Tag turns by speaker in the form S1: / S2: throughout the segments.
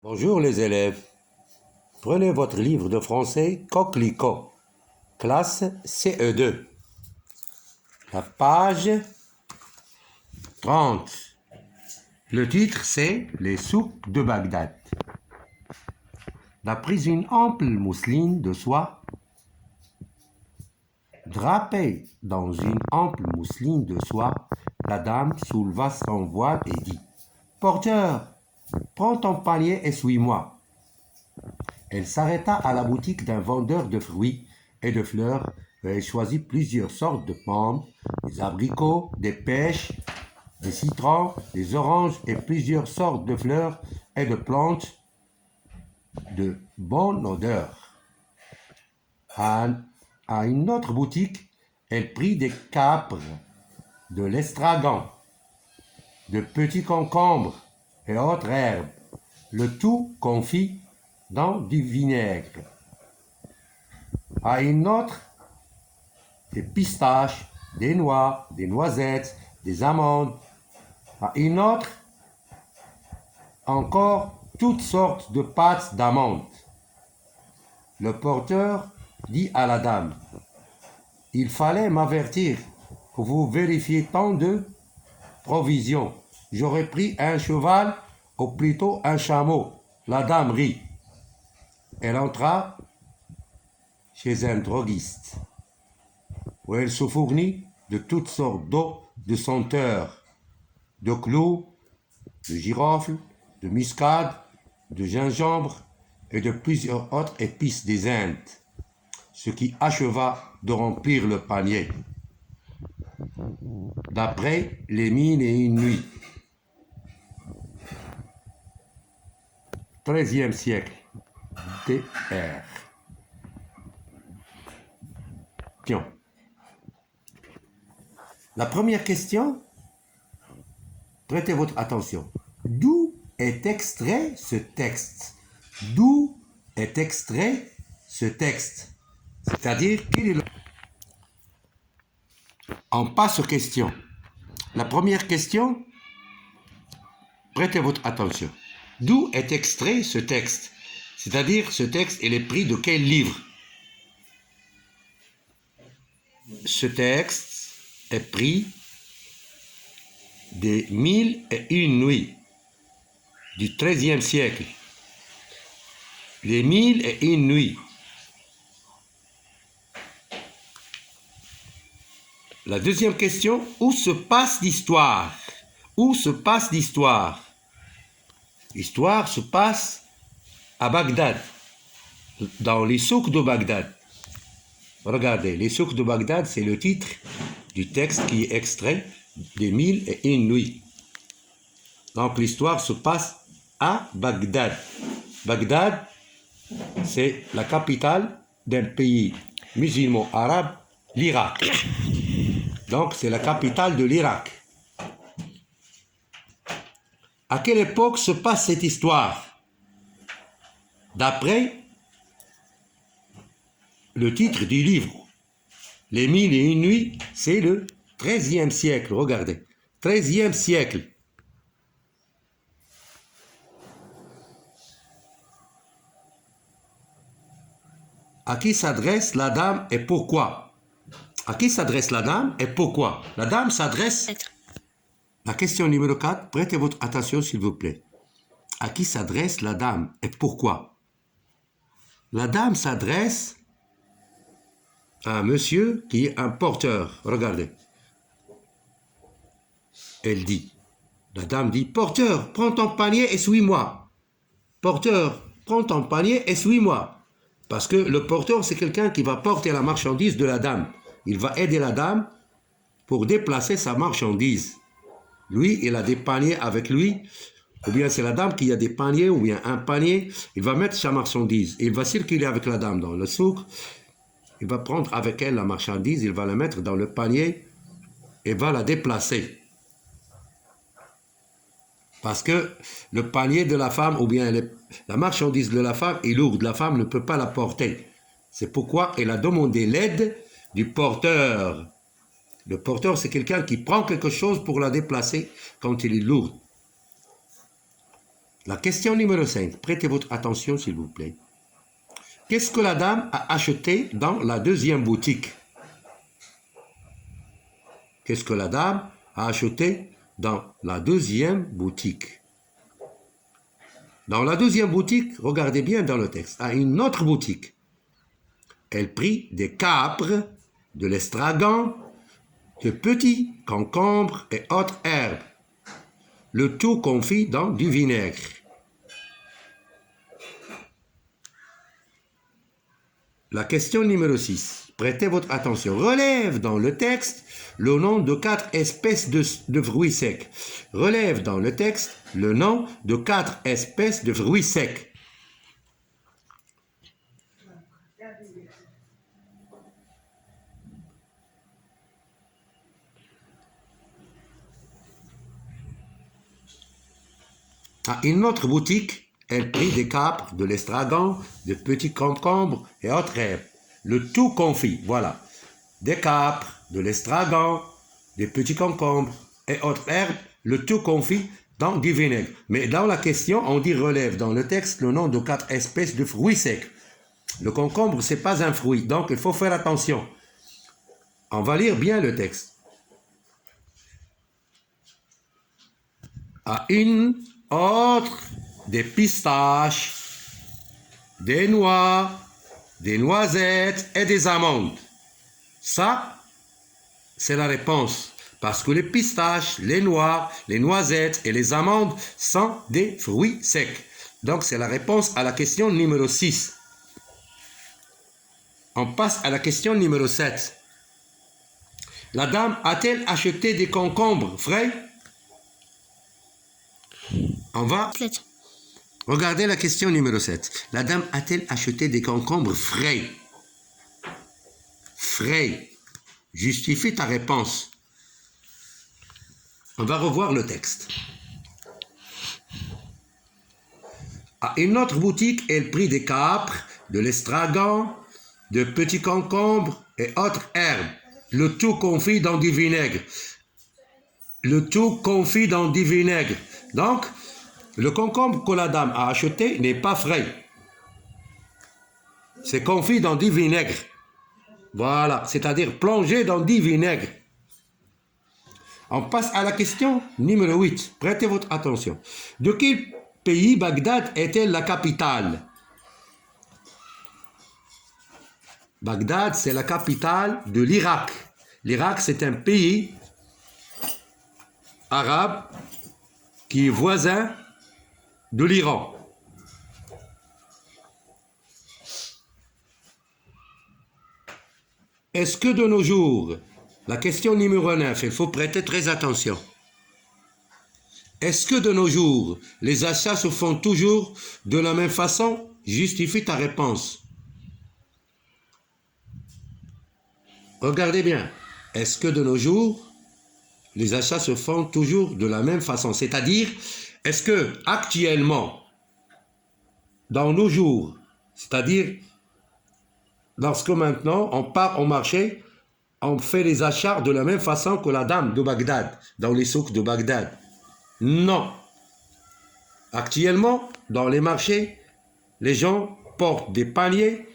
S1: Bonjour les élèves. Prenez votre livre de français Coquelicot, classe CE2. La page 30. Le titre c'est Les souks de Bagdad. D'après une ample mousseline de soie, drapée dans une ample mousseline de soie, la dame souleva son voile et dit « Porteur, prends ton panier et suis-moi. » Elle s'arrêta à la boutique d'un vendeur de fruits et de fleurs et elle choisit plusieurs sortes de pommes, des abricots, des pêches, des citrons, des oranges et plusieurs sortes de fleurs et de plantes de bonne odeur. À une autre boutique, elle prit des capres, de l'estragon, de petits concombres et autres herbes, le tout confit dans du vinaigre. À une autre, des pistaches, des noix, des noisettes, des amandes. À une autre, encore toutes sortes de pâtes d'amandes. Le porteur dit à la dame, « Il fallait m'avertir que vous vérifiez tant de provisions. J'aurais pris un cheval ou plutôt un chameau. » La dame rit. Elle entra chez un droguiste, où elle se fournit de toutes sortes d'eau, de senteurs, de clous, de girofle, de muscade, de gingembre et de plusieurs autres épices des Indes, ce qui acheva de remplir le panier. D'après les mille et une nuits, 13e siècle, DR. Pion. La première question, prêtez votre attention. D'où est extrait ce texte? D'où est extrait ce texte? C'est-à-dire, quel est le... On passe aux questions. La première question, prêtez votre attention. D'où est extrait ce texte? C'est-à-dire, ce texte, il est pris de quel livre? Ce texte est pris des Mille et une nuits du XIIIe siècle. Les Mille et une nuits. La deuxième question, où se passe l'histoire? Où se passe l'histoire? L'histoire se passe à Bagdad, dans les souks de Bagdad. Regardez, les souks de Bagdad, c'est le titre du texte qui est extrait des Mille et une nuits. Donc l'histoire se passe à Bagdad. Bagdad, c'est la capitale d'un pays musulman arabe, l'Irak. Donc c'est la capitale de l'Irak. À quelle époque se passe cette histoire? D'après le titre du livre, Les Mille et une nuits, c'est le XIIIe siècle, regardez, XIIIe siècle. À qui s'adresse la dame et pourquoi? À qui s'adresse la dame et pourquoi? La dame s'adresse... La question numéro 4, prêtez votre attention s'il vous plaît. À qui s'adresse la dame et pourquoi? La dame s'adresse à un monsieur qui est un porteur. Regardez. Elle dit, la dame dit, porteur, prends ton panier et suis-moi. Porteur, prends ton panier et suis-moi. Parce que le porteur, c'est quelqu'un qui va porter la marchandise de la dame. Il va aider la dame pour déplacer sa marchandise. Lui, il a des paniers avec lui, ou bien c'est la dame qui a des paniers, ou bien un panier. Il va mettre sa marchandise. Il va circuler avec la dame dans le souk. Il va prendre avec elle la marchandise, il va la mettre dans le panier et va la déplacer. Parce que le panier de la femme, ou bien la marchandise de la femme est lourde, la femme ne peut pas la porter. C'est pourquoi elle a demandé l'aide du porteur. Le porteur, c'est quelqu'un qui prend quelque chose pour la déplacer quand il est lourd. La question numéro 5. Prêtez votre attention, s'il vous plaît. Qu'est-ce que la dame a acheté dans la deuxième boutique? Qu'est-ce que la dame a acheté dans la deuxième boutique? Dans la deuxième boutique, regardez bien dans le texte, à une autre boutique. Elle prit des capres, de l'estragon, de petits concombres et autres herbes. Le tout confit dans du vinaigre. La question numéro 6. Prêtez votre attention. Relève dans le texte le nom de 4 espèces de fruits secs. Relève dans le texte le nom de 4 espèces de fruits secs. À une autre boutique, elle prit des capres, de l'estragon, de petits concombres et autres herbes. Le tout confit, voilà. Des capres, de l'estragon, des petits concombres et autres herbes, le tout confit dans du vinaigre. Mais dans la question, on dit relève dans le texte le nom de 4 espèces de fruits secs. Le concombre, ce n'est pas un fruit, donc il faut faire attention. On va lire bien le texte. À une autre, des pistaches, des noix, des noisettes et des amandes. Ça, c'est la réponse. Parce que les pistaches, les noix, les noisettes et les amandes sont des fruits secs. Donc, c'est la réponse à la question numéro 6. On passe à la question numéro 7. La dame a-t-elle acheté des concombres frais? On va regarder la question numéro 7. La dame a-t-elle acheté des concombres frais? Frais. Justifie ta réponse. On va revoir le texte. À une autre boutique, elle prit des capres, de l'estragon, de petits concombres et autres herbes. Le tout confit dans du vinaigre. Le tout confit dans du vinaigre. Donc, le concombre que la dame a acheté n'est pas frais. C'est confit dans du vinaigre. Voilà, c'est-à-dire plongé dans du vinaigre. On passe à la question numéro 8. Prêtez votre attention. De quel pays Bagdad est-elle la capitale? Bagdad, c'est la capitale de l'Irak. L'Irak, c'est un pays arabe qui est voisin de l'Iran. Est-ce que de nos jours, la question numéro 9, il faut prêter très attention. Est-ce que de nos jours, les achats se font toujours de la même façon? Justifie ta réponse. Regardez bien. Est-ce que de nos jours, les achats se font toujours de la même façon? C'est-à-dire, est-ce que actuellement, dans nos jours, c'est-à-dire, lorsque maintenant on part au marché, on fait les achats de la même façon que la dame de Bagdad, dans les souks de Bagdad? Non. Actuellement, dans les marchés, les gens portent des paniers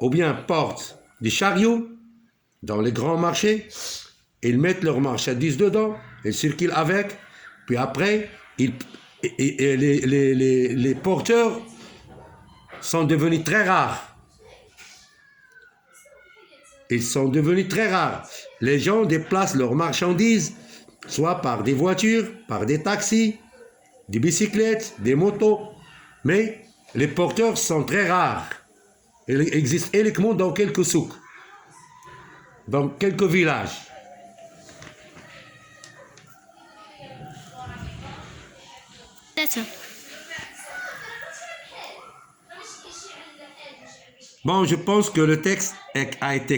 S1: ou bien portent des chariots dans les grands marchés. Ils mettent leurs marchandises dedans, ils circulent avec, puis après, les porteurs sont devenus très rares. Ils sont devenus très rares. Les gens déplacent leurs marchandises, soit par des voitures, par des taxis, des bicyclettes, des motos. Mais les porteurs sont très rares. Ils existent uniquement dans quelques souks, dans quelques villages. Bon, je pense que le texte a été clair.